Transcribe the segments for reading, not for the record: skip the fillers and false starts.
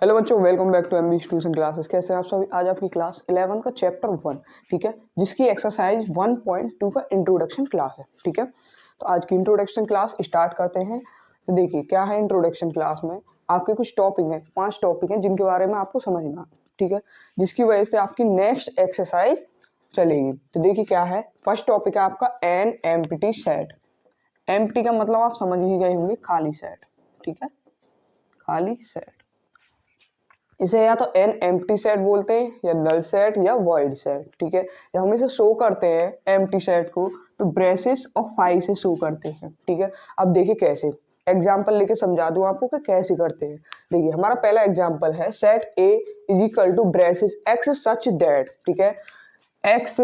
Hello बच्चों, welcome back to MB tuition classes. कैसे हैं आप सभी? आज आपकी क्लास 11 का चैप्टर 1, ठीक है, जिसकी एक्सरसाइज 1.2 का इंट्रोडक्शन क्लास है। ठीक है, तो आज की इंट्रोडक्शन क्लास स्टार्ट करते हैं। तो देखिए क्या है इंट्रोडक्शन क्लास में, आपके कुछ टॉपिक हैं, 5 टॉपिक हैं जिनके बारे में आपको समझना है। ठीक है, जिसकी वजह से आपकी नेक्स्ट एक्सरसाइज चलेगी। तो देखिए क्या है, फर्स्ट टॉपिक है आपका एन एम्प्टी सेट। एम्प्टी का मतलब आप समझ ही गए होंगे, खाली सेट। ठीक है, खाली सेट, इसे या तो एन एम्प्टी सेट बोलते हैं या नल सेट या वॉइड सेट। ठीक है, जब हम इसे शो करते हैं एम्प्टी सेट को तो ब्रेसेस और फाई से शो करते हैं। ठीक है, अब देखिए कैसे, एग्जांपल लेके समझा दूं आपको कि कैसे करते हैं। देखिए हमारा पहला एग्जांपल है set A is equal to braces x such that, ठीक है, x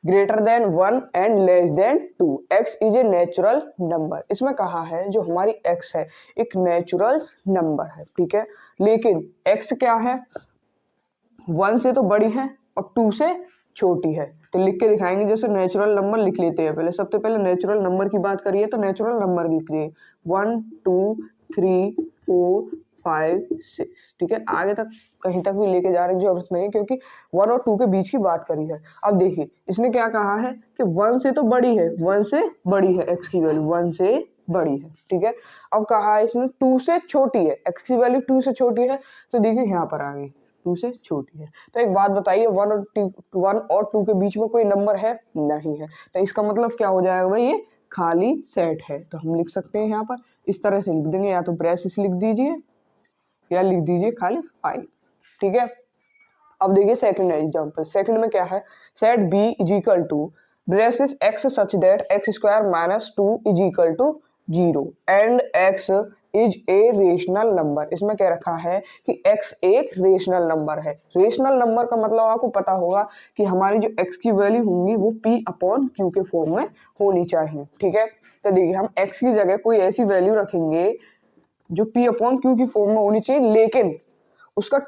greater than 1 and less than 2। x is a natural number. इसमें कहा है जो हमारी x है एक नेचुरल नंबर है। ठीक है, लेकिन x क्या है, 1 से तो बड़ी है और 2 से छोटी है। तो लिख के दिखाएंगे, जैसे नेचुरल नंबर लिख लेते हैं। पहले सबसे पहले नेचुरल नंबर की बात करिए तो नेचुरल नंबर लिख लिए 1 2 3 4 5 6। ठीक है, आगे तक कहीं तक भी लेके जाने की जरूरत नहीं, क्योंकि 1 और 2 के बीच की बात करी है। अब देखिए इसने क्या कहा है कि 1 से तो बड़ी है, 1 से बड़ी है, x की वैल्यू 1 से बड़ी है। ठीक है, अब कहा है इसने 2 से छोटी है, x की वैल्यू 2 से छोटी है। तो देखिए यहाँ पर आ गई 2 से छोटी है। तो एक बात बताइए, 1 और 2 के बीच में कोई नंबर है? नहीं है। तो इसका मतलब क्या हो जाएगा भाई, ये खाली सेट है। तो हम लिख सकते हैं यहाँ पर इस तरह से लिख देंगे, या तो ब्रेसेस लिख दीजिए या लिख दीजिए खाली 5। ठीक है, अब देखिए सेकंड एग्जांपल। सेकंड में क्या है, set B is equal to braces x such that x square minus 2 is equal to 0 and x is a rational number. इसमें क्या रखा है कि x एक रेशनल नंबर है। रेशनल नंबर का मतलब आपको पता होगा कि हमारी जो x की वैल्यू होंगी वो p अपॉन q के फॉर्म में होनी चाहिए। ठीक है, तो देखिए हम x की जगह कोई ऐसी वैल्यू रखेंगे जो p अपॉन q की फॉर्म में होनी चाहिए, लेकिन उसका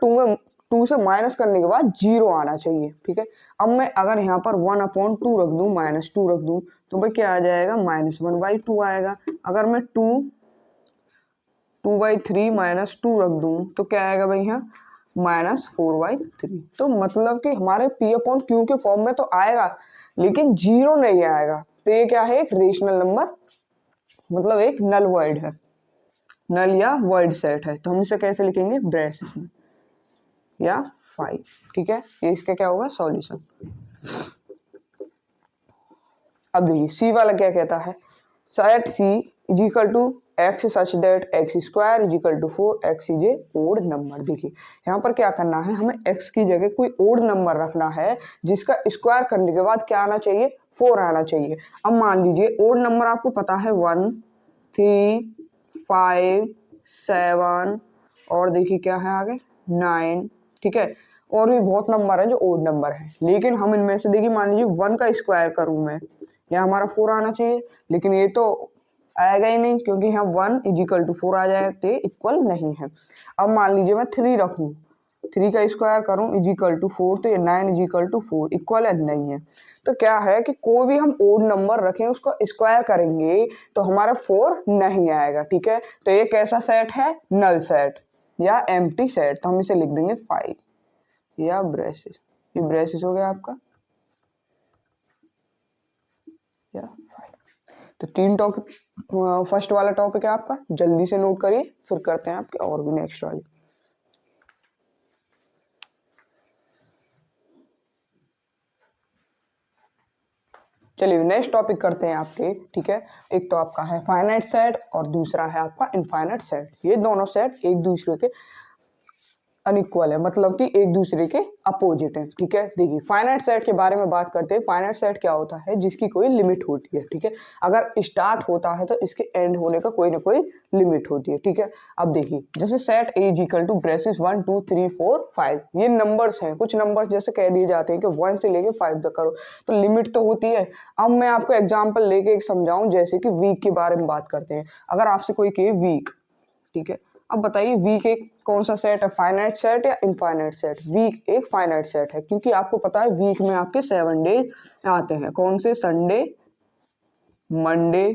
2 से माइनस करने के बाद 0 आना चाहिए। ठीक है, अब मैं अगर यहाँ पर 1/2 रख दूं, -2 रख दूं, तो भाई क्या आ जाएगा, -1/2 आएगा। अगर मैं 2/3 -2 रख दूं तो क्या आएगा भाई, यहाँ -4/3। तो मतलब कि हमारे p अपॉन q के फॉर्म में तो आएगा लेकिन 0 नहीं आएगा। तो ये क्या है, एक रेशनल नंबर, मतलब एक नल वॉइड है, नल या वॉइड सेट है। तो हम इसे कैसे लिखेंगे, ब्रेसेस में या 5। ठीक है, ये इसका क्या होगा, सॉल्यूशन। अब देखिए सी वाला क्या कहता है, set C is equal to x such that x square is equal to 4, x is a odd number. देखिए यहाँ पर क्या करना है, हमें एक्स की जगह कोई ओड नंबर रखना है जिसका स्क्वायर करने के बाद क्या आना चाहिए, 4 आना चाहिए। अब मान लीजिए ओड नंबर आपको पता है 1 3 5 7 और देखिए क्या है आगे 9। ठीक है, और भी बहुत नंबर है जो ओड नंबर है, लेकिन हम इनमें से देखिए मान लीजिए 1 का स्क्वायर करूं मैं, यहाँ हमारा 4 आना चाहिए, लेकिन ये तो आएगा ही नहीं क्योंकि यहाँ 1 इज इक्वल टू 4 आ जाएगा, तो इक्वल नहीं है। अब मान लीजिए मैं 3 रखूं, 3 का स्क्वायर करूं इज इक्वल टू 4, तो ये 9 इज इक्वल टू 4 इक्वल नहीं है। तो क्या है कि कोई भी हम ओड नंबर रखें उसको स्क्वायर करेंगे तो हमारा 4 नहीं आएगा। ठीक है, तो ये कैसा सेट है, नल सेट या एम्प्टी सेट। तो हम इसे लिख देंगे 5 या ब्रेसेस। ये ब्रेसेस हो गया आपका या 5। तो 3 टॉपिक, फर्स्ट वाला टॉपिक है आपका, जल्दी से नोट करिए, फिर करते हैं आपके और भी नेक्स्ट वाली। चलिए नेक्स्ट टॉपिक करते हैं आपके। ठीक है, एक तो आपका है फाइनाइट सेट और दूसरा है आपका इनफाइनाइट सेट। ये दोनों सेट एक दूसरे के अनइक्वल है, मतलब कि एक दूसरे के अपोजिट है। ठीक है, देखिए फाइनाइट सेट के बारे में बात करते हैं। फाइनाइट सेट क्या होता है, जिसकी कोई लिमिट होती है। ठीक है, अगर स्टार्ट होता है तो इसके एंड होने का कोई ना कोई लिमिट होती है। ठीक है, अब देखिए जैसे set A is equal to braces 1 2 3 4 5, ये नंबर्स हैं। कुछ नंबर्स जैसे कह दिए जाते हैं कि 1 से लेके 5 तक करो, तो लिमिट तो होती है। अब मैं आपको एग्जाम्पल लेके एक समझाऊं, जैसे कि वीक के बारे में बात करते हैं। अगर आपसे कोई कहे वीक, ठीक है, अब बताइए वीक एक कौन सा सेट है, फाइनाइट सेट या इनफाइनाइट सेट? वीक एक फाइनाइट सेट है, क्योंकि आपको पता है वीक में आपके 7 डेज आते हैं। कौन से, Sunday, Monday,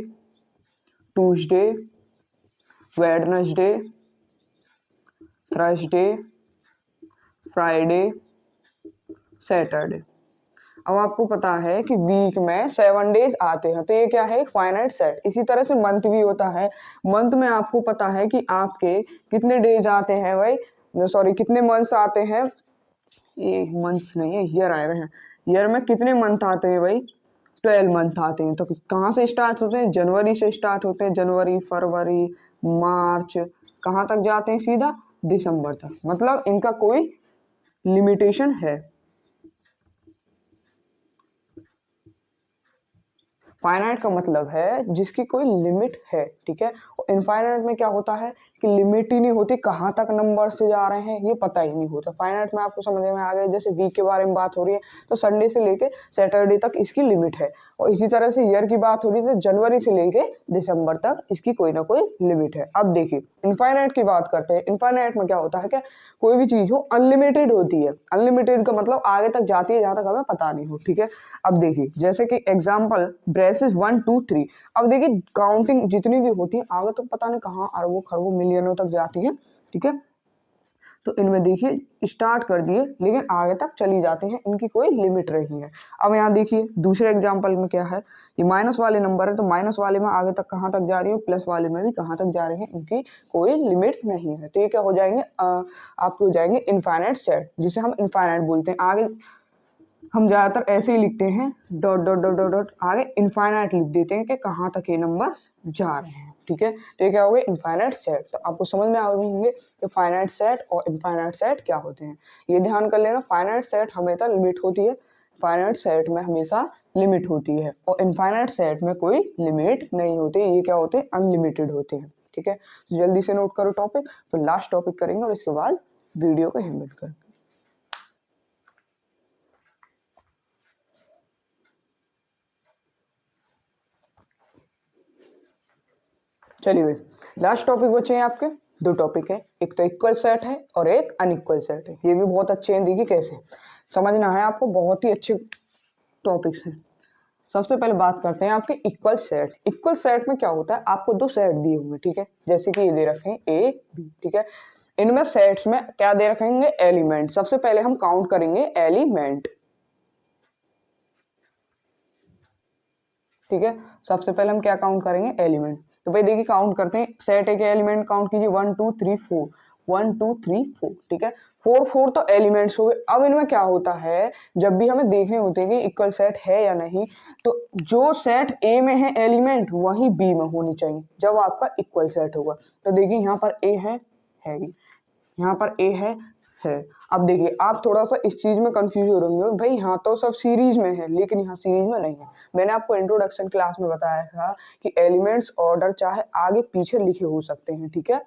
Tuesday, Wednesday, Thursday, Friday, Saturday. अब आपको पता है कि वीक में 7 डेज आते हैं, तो ये क्या है, एक फाइनाइट सेट। इसी तरह से मंथ भी होता है। मंथ में आपको पता है कि आपके कितने डेज आते हैं भाई, सॉरी कितने मंथ्स आते हैं, ये मंथ्स नहीं है, ईयर आएगा यहाँ। ईयर में कितने मंथ आते हैं भाई, 12 मंथ आते हैं। तो कहाँ से स्टार्ट होते हैं, जनवरी से स्टार्ट होते हैं। जनवरी, फरवरी, मार्च, कहाँ तक जाते हैं, सीधा दिसंबर तक। मतलब इनका कोई लिमिटेशन है। फाइनाइट का मतलब है जिसकी कोई लिमिट है, ठीक है। और इनफाइनाइट में क्या होता है कि लिमिट ही नहीं होती, कहाँ तक नंबर से जा रहे हैं ये पता ही नहीं होता। फाइनाइट में आपको समझ में आ गया, जैसे वीक के बारे में बात हो रही है तो संडे से लेके सैटरडे तक इसकी लिमिट है। और इसी तरह से ईयर की बात हो रही है तो जनवरी से लेके दिसंबर तक इसकी कोई ना कोई लिमिट है। अब देखिए इनफाइनाइट की बात करते हैं। इनफाइनाइट में क्या होता है, क्या कोई भी चीज हो अनलिमिटेड होती है। अनलिमिटेड का मतलब आगे तक जाती है जहां तक हमें पता नहीं हो, ठीक है। अब देखिए जैसे कि एग्जाम्पल ब्रेसेस 1 2 3। अब देखिए काउंटिंग जितनी भी होती है आगे तो पता नहीं कहाँ अरबों खरबों मिलियनों तक जाती है, ठीक है। तो इनमें देखिए स्टार्ट कर दिए लेकिन आगे तक चली जाती हैं, इनकी कोई लिमिट नहीं है। अब यहाँ देखिए दूसरे एग्जांपल में क्या है, ये माइनस वाले नंबर है तो माइनस वाले में आगे तक कहाँ तक जा रही है, प्लस वाले में भी कहाँ तक जा रही है, इनकी कोई लिमिट नहीं है। तो ये क्या हो जाएंगे, आपके हो जाएंगे इनफाइनाइट सेट, जिसे हम इनफाइनाइट बोलते हैं। आगे हम ज़्यादातर ऐसे ही लिखते हैं dot dot dot dot dot, आगे इनफाइनाइट लिख देते हैं कि कहाँ तक ये नंबर्स जा रहे हैं, ठीक है। तो ये क्या हो गया, इनफाइनाइट सेट। तो आपको समझ में आ गए होंगे कि फाइनाइट सेट और इनफाइनाइट सेट क्या होते हैं। ये ध्यान कर लेना, फाइनाइट सेट हमेशा लिमिट होती है, फाइनाइट सेट में हमेशा लिमिट होती है, और इनफाइनाइट सेट में कोई लिमिट नहीं होती। ये क्या होते हैं, अनलिमिटेड होते हैं, ठीक है। तो जल्दी से नोट करो टॉपिक, फिर लास्ट टॉपिक करेंगे और इसके बाद वीडियो को हिम्मत करेंगे। चलिए भाई लास्ट टॉपिक बचे हैं आपके, 2 टॉपिक है, एक तो इक्वल सेट है और एक अनइक्वल सेट है। ये भी बहुत अच्छे हैं, देखिए कैसे समझना है आपको, बहुत ही अच्छे टॉपिक्स हैं। सबसे पहले बात करते हैं आपके इक्वल सेट। इक्वल सेट में क्या होता है, आपको 2 सेट दिए होंगे, ठीक है, जैसे कि ये दे रखे हैं ए बी, ठीक है। इनमें सेट्स में क्या दे रखेंगे, एलिमेंट। सबसे पहले हम काउंट करेंगे एलिमेंट, ठीक है। सबसे पहले हम क्या काउंट करेंगे, एलिमेंट। तो भाई देखिए काउंट करते हैं, सेट ए के एलिमेंट काउंट कीजिए 1 2 3 4, 1 2 3 4, ठीक है। 4 4 तो एलिमेंट्स हो गए। अब इनमें क्या होता है, जब भी हमें देखने होते हैं कि इक्वल सेट है या नहीं, तो जो सेट ए में है एलिमेंट वही बी में होनी चाहिए जब आपका इक्वल सेट होगा। तो देखिए यहाँ पर ए है ही, यहाँ पर ए है। अब देखिए आप थोड़ा सा इस चीज में कंफ्यूज हो रहे होंगे, भाई यहाँ तो सब सीरीज में है लेकिन यहाँ सीरीज में नहीं है। मैंने आपको इंट्रोडक्शन क्लास में बताया था कि एलिमेंट्स ऑर्डर चाहे आगे पीछे लिखे हो सकते हैं, ठीक है।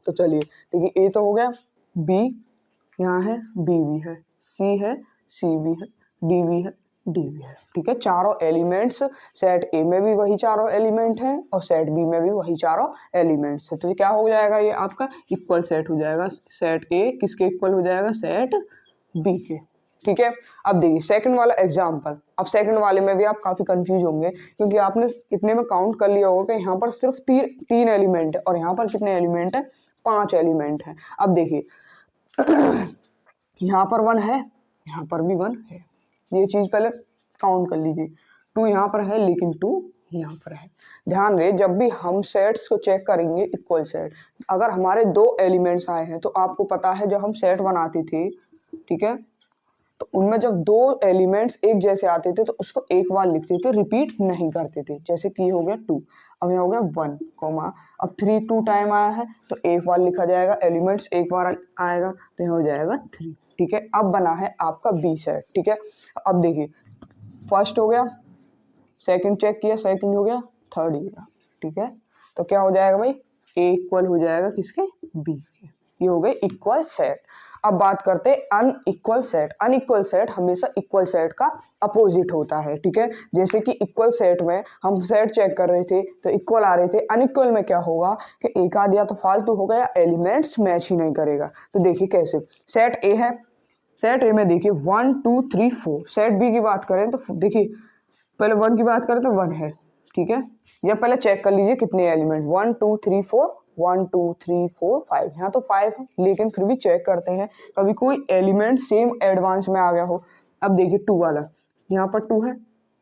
तो चलिए देखिए ए तो हो गया, बी यहाँ है, बी भी है, सी है, सी भी है, डी भी है, डी भी है, ठीक है। चारों एलिमेंट्स सेट ए में भी वही चारों एलिमेंट हैं और सेट बी में भी वही चारों एलिमेंट्स है। तो क्या हो जाएगा, ये आपका इक्वल सेट हो जाएगा। सेट ए किसके इक्वल हो जाएगा, सेट बी के, ठीक है। अब देखिए सेकंड वाला एग्जांपल। अब सेकंड वाले में भी आप काफी कंफ्यूज होंगे क्योंकि आपने कितने में काउंट कर लिया होगा कि यहाँ पर सिर्फ तीन एलिमेंट है और यहाँ पर कितने एलिमेंट है, 5 एलिमेंट है। अब देखिए यहाँ पर 1 है, यहाँ पर भी 1 है, ये चीज पहले काउंट कर लीजिए। 2 यहाँ पर है लेकिन 2 यहाँ पर है। ध्यान रहे जब भी हम सेट्स को चेक करेंगे इक्वल सेट, अगर हमारे 2 एलिमेंट्स आए हैं तो आपको पता है जब हम सेट बनाते थे, ठीक है, तो उनमें जब 2 एलिमेंट्स एक जैसे आते थे तो उसको एक बार लिखते थे, रिपीट नहीं करते थे। जैसे कि हो गया 2, अब यहाँ हो गया 1 कॉमा, अब 3 2 टाइम आया है तो एक बार लिखा जाएगा, एलिमेंट्स एक बार आएगा तो यहाँ हो जाएगा 3, ठीक है। अब बना है आपका बी सेट, ठीक है। अब देखिए फर्स्ट हो गया, सेकंड चेक किया, सेकंड हो गया, थर्ड हो गया, ठीक है। तो क्या हो जाएगा भाई, ए इक्वल हो जाएगा किसके, बी के। ये हो गए इक्वल सेट। अब बात करते हैं अनइक्वल सेट। अनइक्वल सेट हमेशा इक्वल सेट का अपोजिट होता है, ठीक है। जैसे कि इक्वल सेट में हम सेट चेक कर रहे थे तो इक्वल आ रहे थे, अनइक्वल में क्या होगा कि एक आध या तो फालतू होगा या एलिमेंट्स मैच ही नहीं करेगा। तो देखिए कैसे, सेट ए है, सेट ए में देखिए 1 2 3 4। सेट बी की बात करें तो देखिए पहले 1 की बात करें तो 1 है, ठीक है। या पहले चेक कर लीजिए कितने एलिमेंट, 1 2 3 4 1 2 3 4 5, यहाँ तो 5 है लेकिन फिर भी चेक करते हैं कभी कोई एलिमेंट सेम एडवांस में आ गया हो। अब देखिए 2 वाला, यहाँ पर 2 है,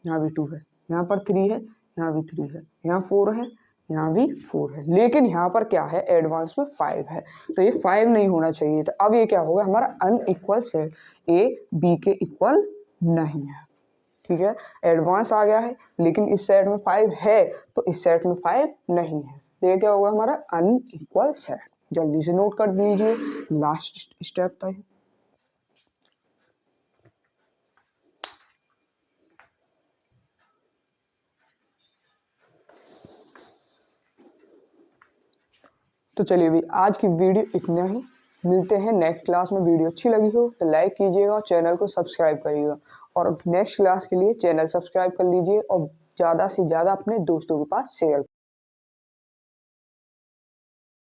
यहाँ भी 2 है, यहाँ पर 3 है, यहाँ भी 3 है, यहाँ 4 है, यहाँ भी 4 है, लेकिन यहाँ पर क्या है एडवांस में 5 है, तो ये 5 नहीं होना चाहिए था। अब ये क्या होगा हमारा अनइक्वल सेट, ए बी के इक्वल नहीं है, ठीक है। एडवांस आ गया है लेकिन इस सेट में 5 है तो इस सेट में 5 नहीं है, तो ये क्या होगा हमारा अनइक्वल सेट। जल्दी से नोट कर दीजिए, लास्ट स्टेप था। तो चलिए भाई आज की वीडियो इतना ही, मिलते हैं नेक्स्ट क्लास में। वीडियो अच्छी लगी हो तो लाइक कीजिएगा और चैनल को सब्सक्राइब करिएगा, और नेक्स्ट क्लास के लिए चैनल सब्सक्राइब कर लीजिए और ज़्यादा से ज़्यादा अपने दोस्तों के पास शेयर